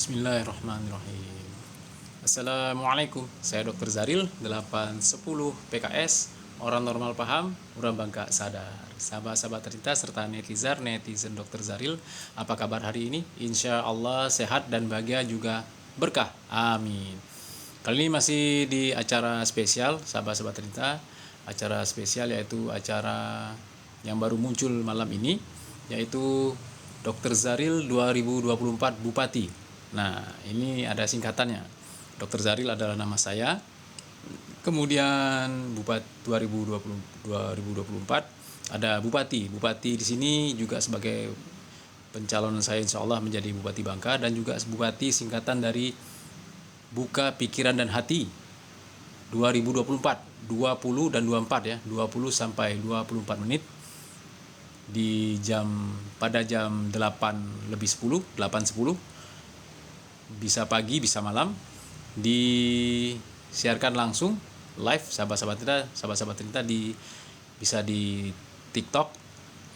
Bismillahirrahmanirrahim. Assalamualaikum. Saya Dr. Zaril 810 PKS. Orang normal paham, orang bangga sadar. Sahabat-sahabat cerita serta netizen Dr. Zaril, apa kabar hari ini? Insya Allah sehat dan bahagia juga berkah. Amin. Kali ini masih di acara spesial sahabat-sahabat cerita. Acara spesial yaitu acara yang baru muncul malam ini, yaitu Dr. Zaril 2024 Bupati. Nah, ini ada singkatannya. Dr. Zaril adalah nama saya. Kemudian Bupati 2024 ada Bupati. Bupati di sini juga sebagai pencalonan saya insya Allah menjadi Bupati Bangka, dan juga Bupati singkatan dari Buka Pikiran dan Hati 2024, 20 dan 24 ya, 20 sampai 24 menit pada jam 8:10, 8:10, bisa pagi bisa malam, disiarkan langsung live sahabat-sahabat kita bisa di TikTok,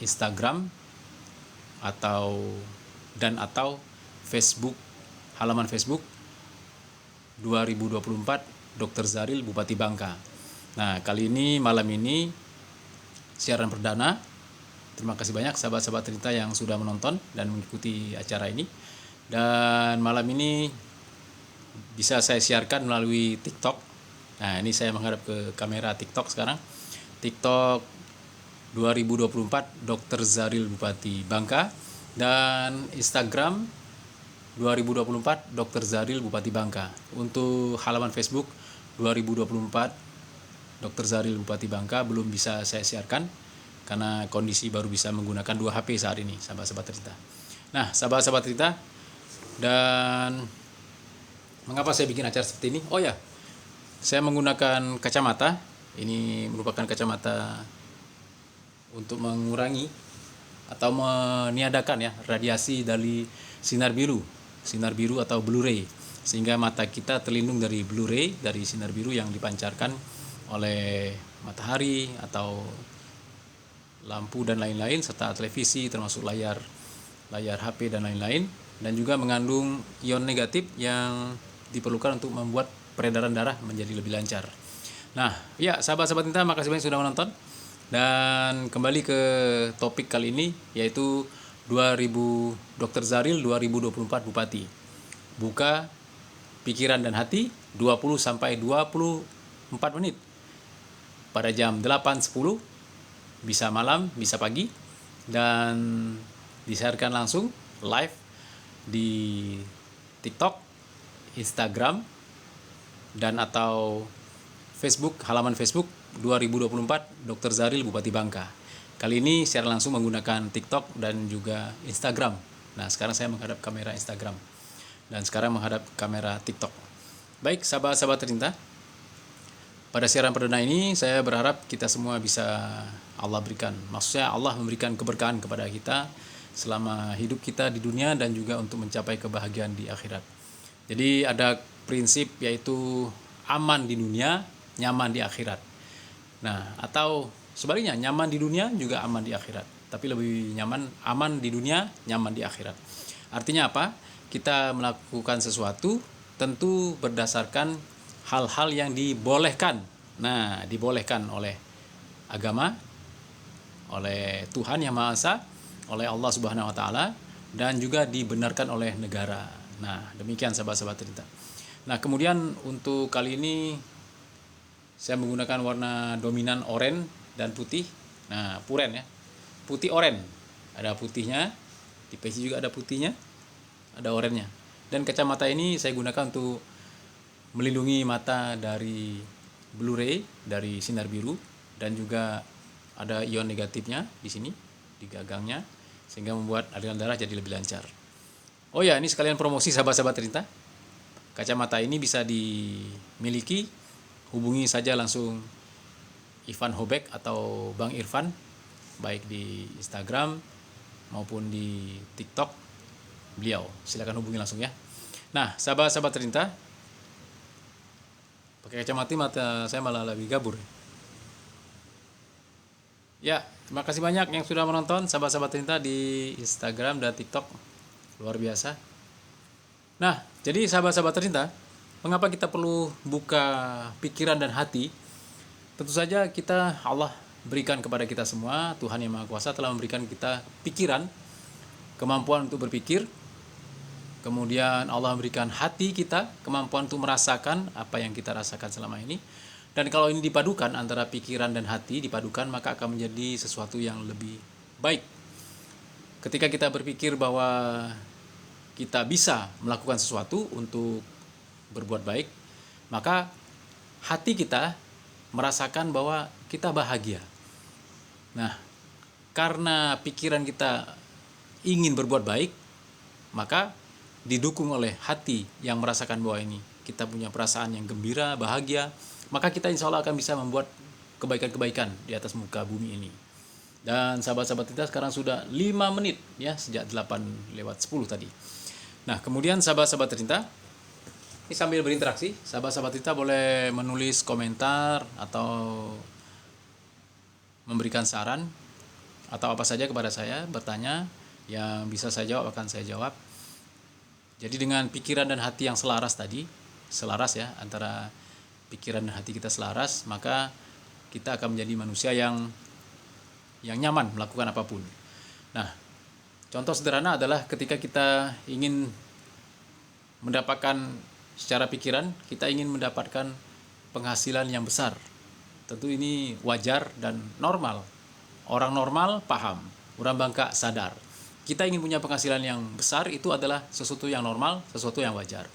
Instagram, atau Facebook, halaman Facebook 2024 Dr. Zaril Bupati Bangka. Nah, kali ini malam ini siaran perdana. Terima kasih banyak sahabat-sahabat cerita yang sudah menonton dan mengikuti acara ini. Dan malam ini bisa saya siarkan melalui TikTok. Nah, ini saya menghadap ke kamera TikTok sekarang. TikTok 2024 Dr. Zaril Bupati Bangka, dan Instagram 2024 Dr. Zaril Bupati Bangka. Untuk halaman Facebook 2024 Dr. Zaril Bupati Bangka belum bisa saya siarkan karena kondisi baru bisa menggunakan 2 HP saat ini, sahabat-sahabat cerita. Nah, sahabat-sahabat cerita, dan mengapa saya bikin acara seperti ini? Oh ya, saya menggunakan kacamata. Ini merupakan kacamata untuk mengurangi atau meniadakan ya radiasi dari sinar biru atau blue ray, sehingga mata kita terlindung dari blue ray, dari sinar biru yang dipancarkan oleh matahari atau lampu dan lain-lain, serta televisi termasuk layar HP dan lain-lain, dan juga mengandung ion negatif yang diperlukan untuk membuat peredaran darah menjadi lebih lancar. Nah, ya sahabat-sahabat kita, makasih banyak sudah menonton. Dan kembali ke topik kali ini, yaitu Dr. Zaril 2024 Bupati. Buka Pikiran dan Hati 20 sampai 24 menit pada jam 8:10, bisa malam, bisa pagi, dan disiarkan langsung live di TikTok, Instagram, dan atau Facebook, halaman Facebook 2024 Dr. Zaril Bupati Bangka. Kali ini secara langsung menggunakan TikTok dan juga Instagram. Nah, sekarang saya menghadap kamera Instagram dan sekarang menghadap kamera TikTok. Baik, sahabat-sahabat tercinta, pada siaran perdana ini saya berharap kita semua bisa Allah berikan, maksudnya Allah memberikan keberkahan kepada kita selama hidup kita di dunia dan juga untuk mencapai kebahagiaan di akhirat. Jadi ada prinsip yaitu aman di dunia, nyaman di akhirat. Nah, atau sebaliknya, nyaman di dunia juga aman di akhirat. Tapi lebih nyaman aman di dunia, nyaman di akhirat. Artinya apa? Kita melakukan sesuatu tentu berdasarkan hal-hal yang dibolehkan. Nah, dibolehkan oleh agama, oleh Tuhan Yang Maha Esa, oleh Allah Subhanahu wa taala, dan juga dibenarkan oleh negara. Nah, demikian sahabat-sahabat cerita. Nah, kemudian untuk kali ini saya menggunakan warna dominan oranye dan putih. Nah, puren ya. Putih oranye. Ada putihnya, di PC juga ada putihnya, ada oranye-nya. Dan kacamata ini saya gunakan untuk melindungi mata dari blue ray, dari sinar biru, dan juga ada ion negatifnya di sini, di gagangnya, sehingga membuat aliran darah jadi lebih lancar. Oh ya, ini sekalian promosi sahabat-sahabat cerita. Kacamata ini bisa dimiliki, hubungi saja langsung Ivan Hobek atau Bang Irfan, baik di Instagram maupun di TikTok beliau. Silakan hubungi langsung ya. Nah, sahabat-sahabat tercinta, pakai kacamata mata saya malah lebih gabur. Ya, terima kasih banyak yang sudah menonton sahabat-sahabat tercinta di Instagram dan TikTok. Luar biasa. Nah, jadi sahabat-sahabat tercinta, mengapa kita perlu buka pikiran dan hati? Tentu saja Allah berikan kepada kita semua, Tuhan Yang Maha Kuasa telah memberikan kita pikiran, kemampuan untuk berpikir. Kemudian Allah memberikan hati kita, kemampuan untuk merasakan apa yang kita rasakan selama ini. Dan kalau ini dipadukan, antara pikiran dan hati dipadukan, maka akan menjadi sesuatu yang lebih baik. Ketika kita berpikir bahwa kita bisa melakukan sesuatu untuk berbuat baik, maka hati kita merasakan bahwa kita bahagia. Nah, karena pikiran kita ingin berbuat baik, maka didukung oleh hati yang merasakan bahwa ini kita punya perasaan yang gembira, bahagia, maka kita insya Allah akan bisa membuat kebaikan-kebaikan di atas muka bumi ini. Dan sahabat-sahabat kita sekarang sudah 5 menit ya, sejak 8:10 tadi. Nah, kemudian sahabat-sahabat tercinta, ini sambil berinteraksi, sahabat-sahabat kita boleh menulis komentar atau memberikan saran atau apa saja kepada saya, bertanya, yang bisa saya jawab akan saya jawab. Jadi dengan pikiran dan hati yang selaras tadi, selaras ya, antara pikiran dan hati kita selaras, maka kita akan menjadi manusia yang nyaman melakukan apapun. Nah, contoh sederhana adalah ketika kita ingin mendapatkan secara pikiran, kita ingin mendapatkan penghasilan yang besar. Tentu ini wajar dan normal. Orang normal paham, orang Bangka sadar. Kita ingin punya penghasilan yang besar, itu adalah sesuatu yang normal, sesuatu yang wajar.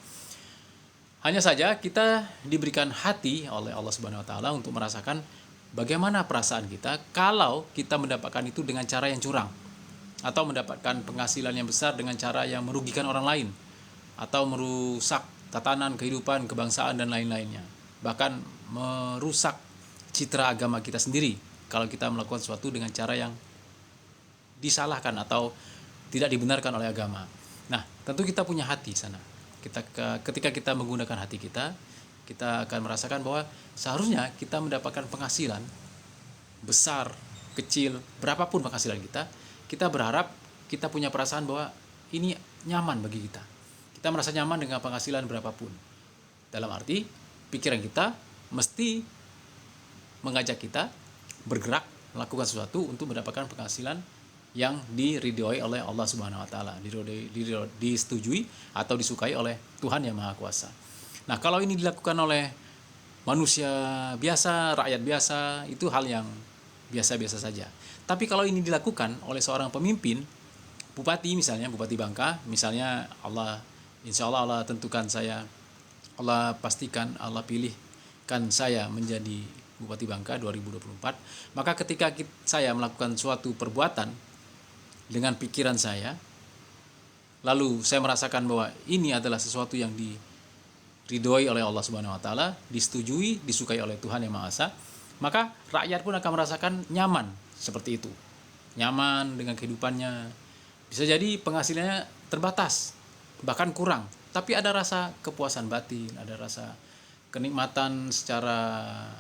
Hanya saja kita diberikan hati oleh Allah Subhanahu wa taala untuk merasakan bagaimana perasaan kita kalau kita mendapatkan itu dengan cara yang curang, atau mendapatkan penghasilan yang besar dengan cara yang merugikan orang lain, atau merusak tatanan kehidupan, kebangsaan dan lain-lainnya. Bahkan merusak citra agama kita sendiri kalau kita melakukan sesuatu dengan cara yang disalahkan atau tidak dibenarkan oleh agama. Nah, tentu kita punya hati sana. Ketika kita menggunakan hati kita akan merasakan bahwa seharusnya kita mendapatkan penghasilan besar, kecil, berapapun penghasilan kita berharap kita punya perasaan bahwa ini nyaman bagi kita. Kita merasa nyaman dengan penghasilan berapapun. Dalam arti, pikiran kita mesti mengajak kita bergerak, melakukan sesuatu untuk mendapatkan penghasilan yang diridhoi oleh Allah Subhanahu wa taala, disetujui atau disukai oleh Tuhan Yang Maha Kuasa. Nah, kalau ini dilakukan oleh manusia biasa, rakyat biasa, itu hal yang biasa-biasa saja. Tapi kalau ini dilakukan oleh seorang pemimpin, bupati misalnya, Bupati Bangka, misalnya insya Allah Allah tentukan saya, Allah pastikan, Allah pilihkan saya menjadi Bupati Bangka 2024, maka ketika saya melakukan suatu perbuatan dengan pikiran saya, lalu saya merasakan bahwa ini adalah sesuatu yang diridhoi oleh Allah Subhanahu wa taala, disetujui, disukai oleh Tuhan Yang Maha Esa, maka rakyat pun akan merasakan nyaman seperti itu. Nyaman dengan kehidupannya. Bisa jadi penghasilannya terbatas, bahkan kurang, tapi ada rasa kepuasan batin, ada rasa kenikmatan secara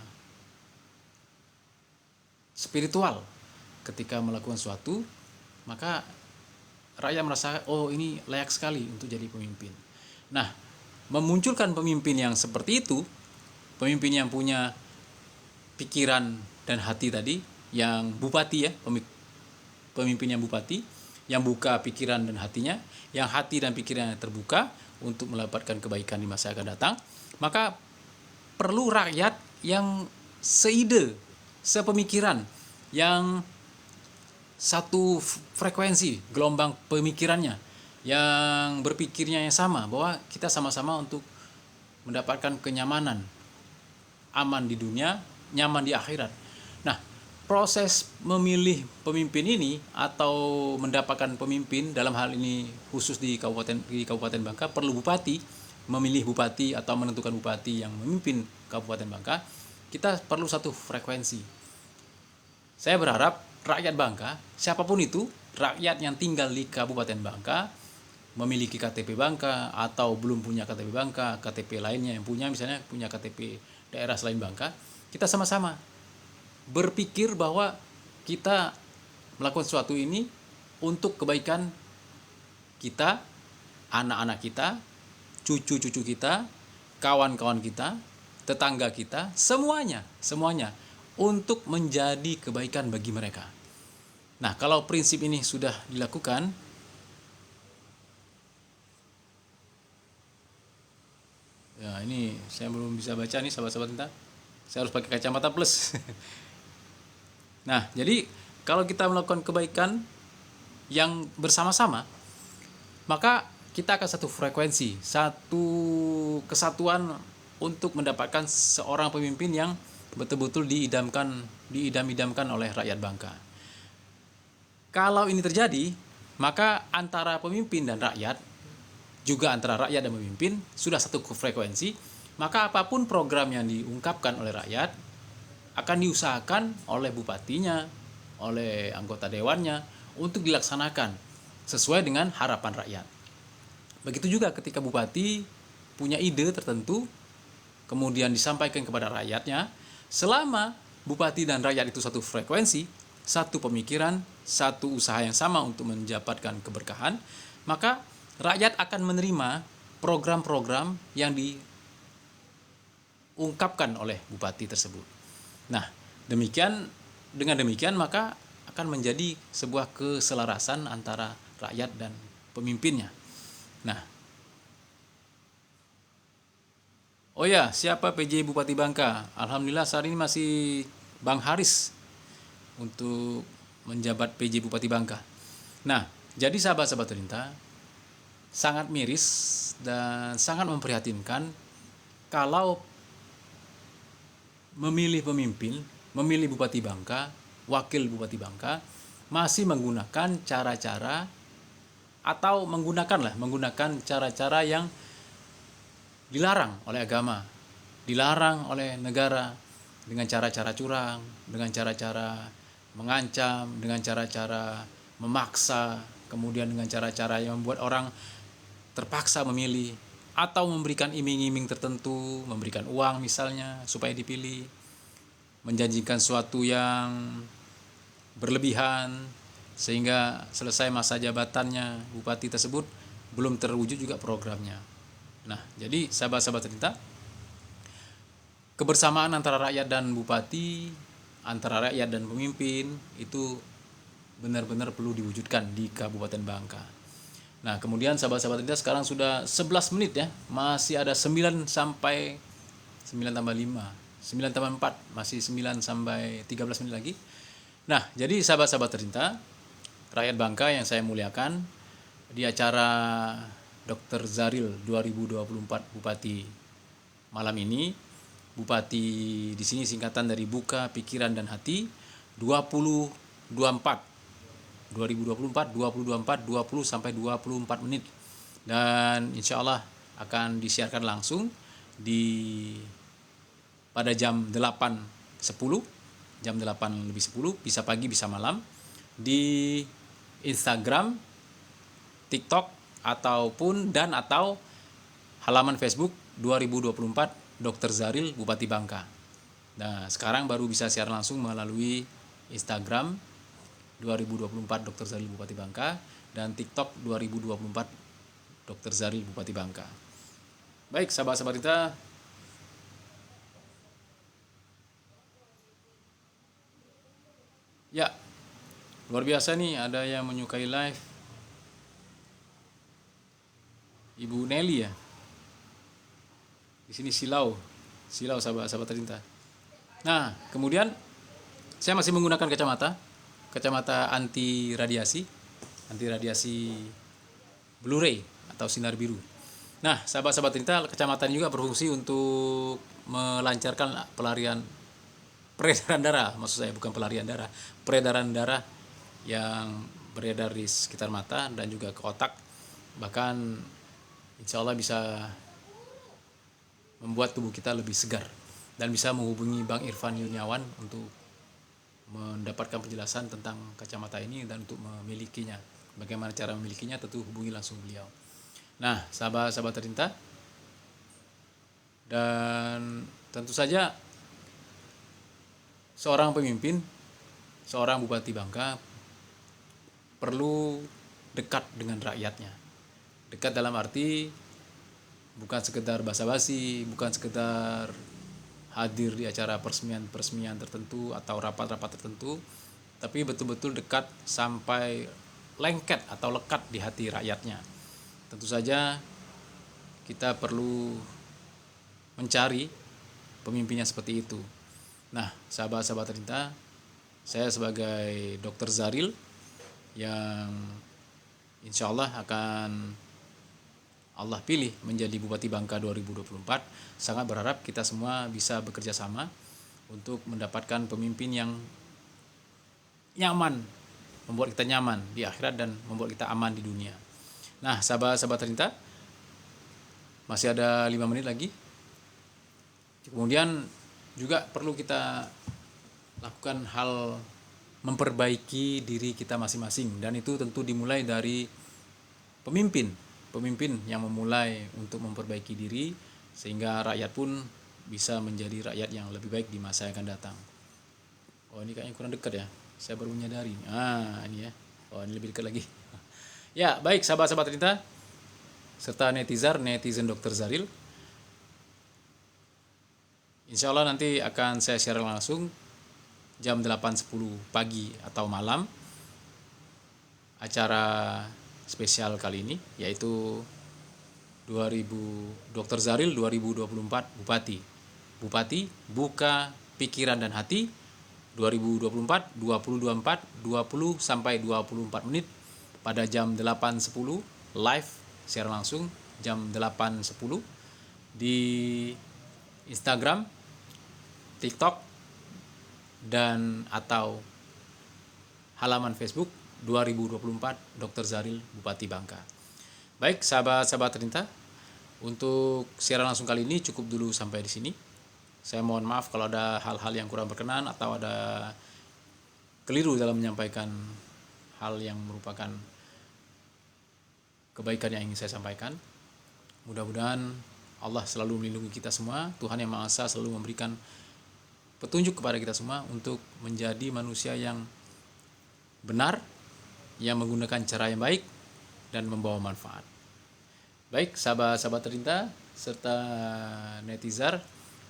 spiritual ketika melakukan sesuatu, maka rakyat merasa, oh ini layak sekali untuk jadi pemimpin. Nah, memunculkan pemimpin yang seperti itu, pemimpin yang punya pikiran dan hati tadi, yang bupati ya, pemimpin yang bupati, yang buka pikiran dan hatinya, yang hati dan pikirannya terbuka untuk mendapatkan kebaikan di masa akan datang, maka perlu rakyat yang seide, sepemikiran, yang satu frekuensi, gelombang pemikirannya, yang berpikirnya yang sama, bahwa kita sama-sama untuk mendapatkan kenyamanan, aman di dunia, nyaman di akhirat. Nah, proses memilih pemimpin ini atau mendapatkan pemimpin, dalam hal ini khusus di Kabupaten Bangka, perlu bupati, memilih bupati atau menentukan bupati yang memimpin Kabupaten Bangka, kita perlu satu frekuensi. Saya berharap rakyat Bangka, siapapun itu, rakyat yang tinggal di Kabupaten Bangka, memiliki KTP Bangka atau belum punya KTP Bangka, KTP lainnya yang punya, misalnya punya KTP daerah selain Bangka, kita sama-sama berpikir bahwa kita melakukan sesuatu ini untuk kebaikan kita, anak-anak kita, cucu-cucu kita, kawan-kawan kita, tetangga kita, semuanya untuk menjadi kebaikan bagi mereka. Nah, kalau prinsip ini sudah dilakukan, ya ini saya belum bisa baca nih sahabat-sahabat kita. Saya harus pakai kacamata plus. Nah, jadi kalau kita melakukan kebaikan yang bersama-sama, maka kita akan satu frekuensi, satu kesatuan untuk mendapatkan seorang pemimpin yang betul-betul diidam-idamkan oleh rakyat Bangka. Kalau ini terjadi, maka antara pemimpin dan rakyat, juga antara rakyat dan pemimpin sudah satu frekuensi, maka apapun program yang diungkapkan oleh rakyat akan diusahakan oleh bupatinya, oleh anggota dewannya untuk dilaksanakan sesuai dengan harapan rakyat. Begitu juga ketika bupati punya ide tertentu, kemudian disampaikan kepada rakyatnya, selama bupati dan rakyat itu satu frekuensi, satu pemikiran, satu usaha yang sama untuk mendapatkan keberkahan, maka rakyat akan menerima program-program yang diungkapkan oleh bupati tersebut. Nah, dengan demikian maka akan menjadi sebuah keselarasan antara rakyat dan pemimpinnya. Nah, oh ya, siapa PJ Bupati Bangka? Alhamdulillah saat ini masih Bang Haris untuk menjabat PJ Bupati Bangka. Nah, jadi sahabat-sahabat Terinta, sangat miris dan sangat memprihatinkan kalau memilih pemimpin, memilih Bupati Bangka, wakil Bupati Bangka masih menggunakan cara-cara atau menggunakan cara-cara yang dilarang oleh agama, dilarang oleh negara, dengan cara-cara curang, dengan cara-cara mengancam, dengan cara-cara memaksa, kemudian dengan cara-cara yang membuat orang terpaksa memilih, atau memberikan iming-iming tertentu, memberikan uang misalnya supaya dipilih, menjanjikan sesuatu yang berlebihan sehingga selesai masa jabatannya bupati tersebut belum terwujud juga programnya. Nah, jadi sahabat-sahabat Terinta, kebersamaan antara rakyat dan bupati, antara rakyat dan pemimpin itu benar-benar perlu diwujudkan di Kabupaten Bangka. Nah, kemudian sahabat-sahabat Terinta, sekarang sudah 11 menit ya. Masih ada 9 sampai 9 tambah 5, 9 tambah 4, masih 9 sampai 13 menit lagi. Nah, jadi sahabat-sahabat Terinta, rakyat Bangka yang saya muliakan, di acara Dr. Zaril 2024 Bupati malam ini, Bupati di sini singkatan dari Buka Pikiran dan Hati 2024 20 sampai 24 menit, dan insya Allah akan disiarkan langsung pada jam 8.10, jam 8:10, bisa pagi bisa malam, di Instagram, TikTok atau halaman Facebook 2024 Dr. Zaril Bupati Bangka. Nah, sekarang baru bisa siar langsung melalui Instagram 2024 Dr. Zaril Bupati Bangka dan TikTok 2024 Dr. Zaril Bupati Bangka. Baik, sahabat-sahabat kita, ya, luar biasa nih, ada yang menyukai live Ibu Nelly ya. Di sini silau sahabat-sahabat Terinta. Nah, kemudian saya masih menggunakan kacamata anti radiasi blue ray atau sinar biru. Nah, sahabat-sahabat Terinta, kacamata ini juga berfungsi untuk melancarkan peredaran darah, maksud saya bukan pelarian darah, peredaran darah yang beredar di sekitar mata dan juga ke otak, bahkan insya Allah bisa membuat tubuh kita lebih segar, dan bisa menghubungi Bang Irfan Yuniawan untuk mendapatkan penjelasan tentang kacamata ini dan untuk memilikinya. Bagaimana cara memilikinya, tentu hubungi langsung beliau. Nah, sahabat-sahabat Terinta, dan tentu saja seorang pemimpin, seorang Bupati Bangka perlu dekat dengan rakyatnya. Dekat dalam arti bukan sekedar basa-basi, bukan sekedar hadir di acara peresmian tertentu atau rapat-rapat tertentu, tapi betul-betul dekat sampai lengket atau lekat di hati rakyatnya. Tentu saja kita perlu mencari pemimpinnya seperti itu. Nah, sahabat-sahabat Terinta, saya sebagai Dr. Zaril yang insya Allah akan Allah pilih menjadi Bupati Bangka 2024, sangat berharap kita semua bisa bekerja sama untuk mendapatkan pemimpin yang nyaman, membuat kita nyaman di akhirat dan membuat kita aman di dunia. Nah, sahabat-sahabat Terinta, masih ada 5 menit lagi. Kemudian juga perlu kita lakukan hal memperbaiki diri kita masing-masing, dan itu tentu dimulai dari pemimpin yang memulai untuk memperbaiki diri sehingga rakyat pun bisa menjadi rakyat yang lebih baik di masa yang akan datang. Oh, ini kayaknya kurang dekat ya, saya baru menyadari. Ini ya, oh ini lebih dekat lagi. Ya baik, sahabat-sahabat Terinta serta netizen Dr. Zaril, insya Allah nanti akan saya share langsung jam 8.10 pagi atau malam acara spesial kali ini, yaitu 2000 Dr. Zaril 2024 Bupati buka pikiran dan hati 2024 20 sampai 24 menit pada jam 8.10 live share langsung jam 8.10 di Instagram, TikTok, dan atau halaman Facebook 2024 Dr. Zaril Bupati Bangka. Baik, sahabat-sahabat Terinta, untuk siaran langsung kali ini cukup dulu sampai di sini. Saya mohon maaf kalau ada hal-hal yang kurang berkenan atau ada keliru dalam menyampaikan hal yang merupakan kebaikan yang ingin saya sampaikan. Mudah-mudahan Allah selalu melindungi kita semua. Tuhan Yang Maha Esa selalu memberikan petunjuk kepada kita semua untuk menjadi manusia yang benar, yang menggunakan cara yang baik dan membawa manfaat. Baik, sahabat-sahabat Terinta serta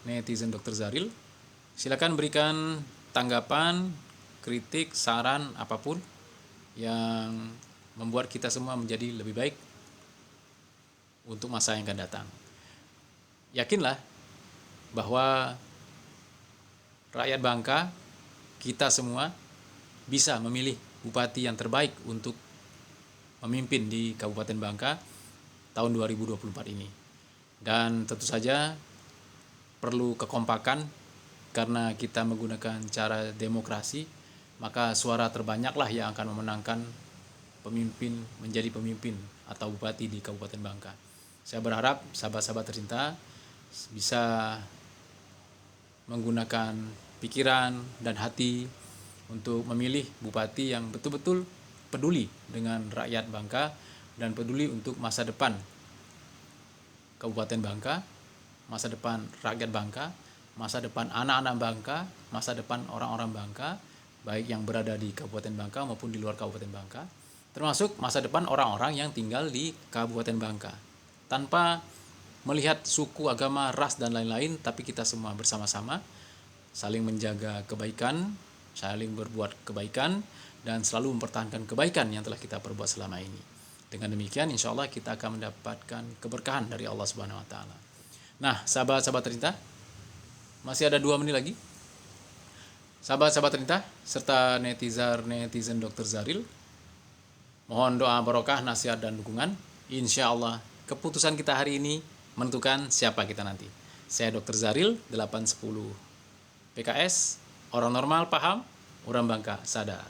netizen Dr. Zaril, silakan berikan tanggapan, kritik, saran apapun yang membuat kita semua menjadi lebih baik untuk masa yang akan datang. Yakinlah bahwa rakyat Bangka, kita semua bisa memilih bupati yang terbaik untuk memimpin di Kabupaten Bangka tahun 2024 ini. Dan tentu saja perlu kekompakan, karena kita menggunakan cara demokrasi, maka suara terbanyaklah yang akan memenangkan pemimpin menjadi pemimpin atau bupati di Kabupaten Bangka. Saya berharap sahabat-sahabat Terinta bisa menggunakan pikiran dan hati untuk memilih bupati yang betul-betul peduli dengan rakyat Bangka dan peduli untuk masa depan Kabupaten Bangka, masa depan rakyat Bangka, masa depan anak-anak Bangka, masa depan orang-orang Bangka, baik yang berada di Kabupaten Bangka maupun di luar Kabupaten Bangka, termasuk masa depan orang-orang yang tinggal di Kabupaten Bangka. Tanpa melihat suku, agama, ras, dan lain-lain, tapi kita semua bersama-sama saling menjaga kebaikan, saling berbuat kebaikan, dan selalu mempertahankan kebaikan yang telah kita perbuat selama ini. Dengan demikian, insya Allah kita akan mendapatkan keberkahan dari Allah Subhanahu Wa Taala. Nah, sahabat-sahabat Terinta, masih ada 2 menit lagi. Sahabat-sahabat Terinta serta netizen Dr. Zaril, mohon doa barokah, nasihat, dan dukungan. Insya Allah keputusan kita hari ini menentukan siapa kita nanti. Saya Dr. Zaril 810 PKS, orang normal paham, orang Bangka sadar.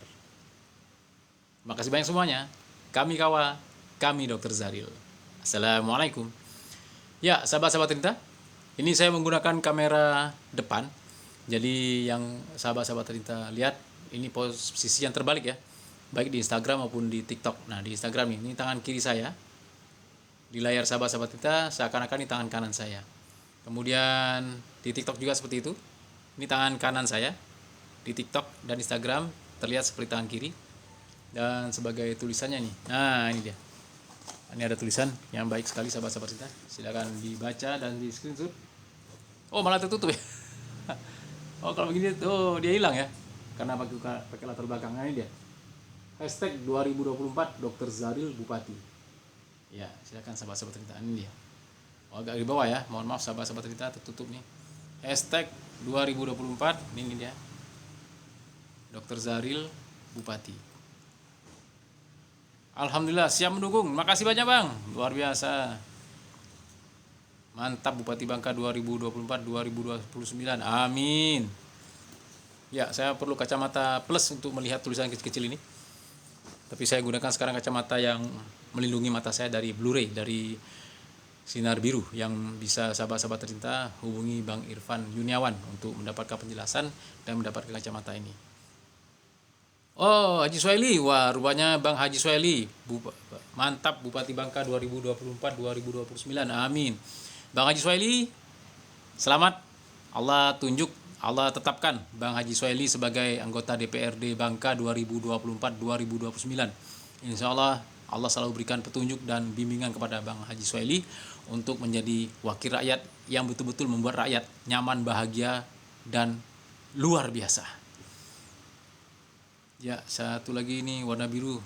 Makasih banyak semuanya. Kami kawa, kami Dr. Zaril. Assalamualaikum. Ya, sahabat-sahabat Terinta, ini saya menggunakan kamera depan. Jadi yang sahabat-sahabat Terinta lihat, ini posisi yang terbalik ya, baik di Instagram maupun di TikTok. Nah, di Instagram ini tangan kiri saya, di layar sahabat-sahabat Terinta seakan-akan ini tangan kanan saya. Kemudian di TikTok juga seperti itu. Ini tangan kanan saya. Di TikTok dan Instagram terlihat seperti tangan kiri. Dan sebagai tulisannya nih, nah ini dia. Ini ada tulisan yang baik sekali sahabat-sahabat kita. Silakan dibaca dan di screenshot. Oh, malah tertutup ya. Oh, kalau begini tuh dia hilang ya. Karena pakai latar belakangnya ini dia. Hashtag 2024 Dr. Zaril Bupati. Ya, silakan sahabat-sahabat cerita, ini dia. Oh, agak di bawah ya. Mohon maaf sahabat-sahabat cerita, tertutup nih. Hashtag 2024 ini dia. Dr. Zaril Bupati. Alhamdulillah siap mendukung. Makasih banyak Bang. Luar biasa. Mantap Bupati Bangka 2024-2029. Amin. Ya, saya perlu kacamata plus untuk melihat tulisan kecil-kecil ini. Tapi saya gunakan sekarang kacamata yang melindungi mata saya dari blue ray, dari sinar biru, yang bisa sahabat-sahabat tercinta hubungi Bang Irfan Yuniawan untuk mendapatkan penjelasan dan mendapatkan kacamata ini. Oh, Haji Suhaili. Wah, rupanya Bang Haji Suhaili. Mantap Bupati Bangka 2024-2029. Amin. Bang Haji Suhaili, selamat. Allah tunjuk, Allah tetapkan Bang Haji Suhaili sebagai anggota DPRD Bangka 2024-2029. Insya Allah selalu berikan petunjuk dan bimbingan kepada Bang Haji Suhaili untuk menjadi wakil rakyat yang betul-betul membuat rakyat nyaman, bahagia, dan luar biasa. Ya, satu lagi ini warna biru.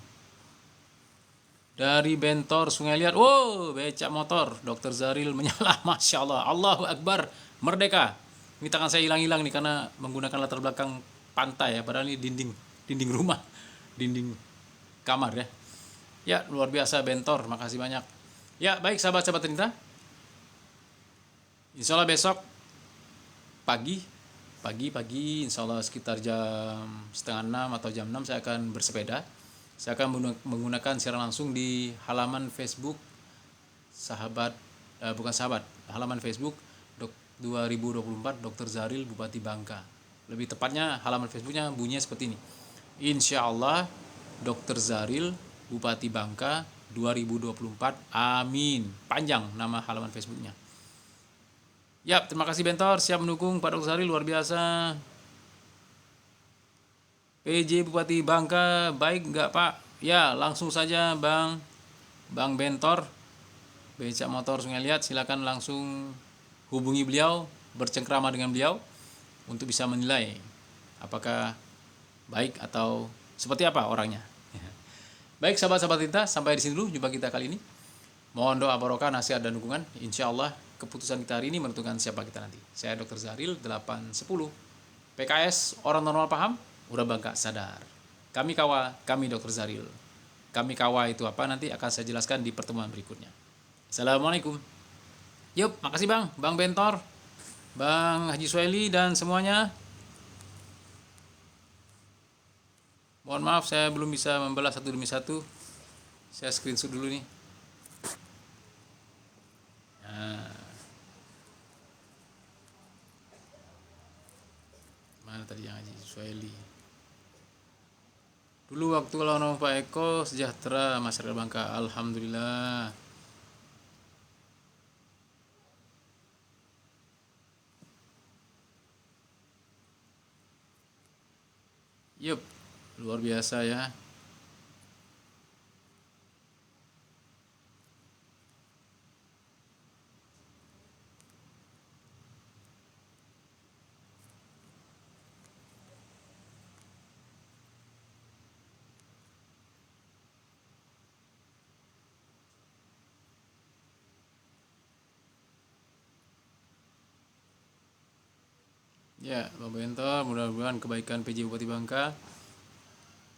Dari Bentor Sungai Liat. Oh, becak motor. Dr. Zaril menyala. Masya Allah. Allahu Akbar. Merdeka. Ini tangan saya hilang-hilang nih karena menggunakan latar belakang pantai ya. Padahal ini dinding rumah. Dinding kamar ya. Ya, luar biasa Bentor. Makasih banyak. Ya, baik sahabat-sahabat Terinta. Insya Allah besok pagi insya Allah sekitar jam 5:30 atau jam 6 saya akan bersepeda. Saya akan menggunakan siaran langsung di halaman Facebook halaman Facebook 2024 Dr. Zaril Bupati Bangka. Lebih tepatnya halaman Facebooknya bunyinya seperti ini. Insya Allah Dr. Zaril Bupati Bangka 2024. Amin. Panjang nama halaman Facebooknya. Ya, terima kasih Bentor, siap mendukung Pak Dr. Zaril, luar biasa. PJ Bupati Bangka, baik enggak Pak? Ya, langsung saja Bang Bentor, becak motor Sungai Liat, silakan langsung hubungi beliau, bercengkrama dengan beliau untuk bisa menilai apakah baik atau seperti apa orangnya. Baik sahabat-sahabat Tinta, sampai di sini dulu jumpa kita kali ini. Mohon doa barokah, nasihat dan dukungan. Insya Allah keputusan kita hari ini menentukan siapa kita nanti. Saya Dr. Zaril 810. PKS orang normal paham, udah Bangka sadar. Kami kawa, kami Dr. Zaril. Kami kawa itu apa nanti akan saya jelaskan di pertemuan berikutnya. Assalamualaikum. Yup, makasih Bang Bentor, Bang Haji Suhaili dan semuanya. Mohon maaf saya belum bisa membalas satu demi satu. Saya screenshot dulu nih. Mana tadi yang Haji Suhaili? Dulu waktu kalau nama Pak Eko sejahtera masyarakat Bangka, alhamdulillah. Yup, luar biasa ya. Ya, Bang Bentor, mudah-mudahan kebaikan PJ Bupati Bangka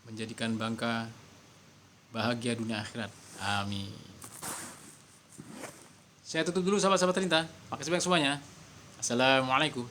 menjadikan Bangka bahagia dunia akhirat. Amin. Saya tutup dulu sahabat-sahabat Terinta. Makasih banyak semuanya. Assalamualaikum.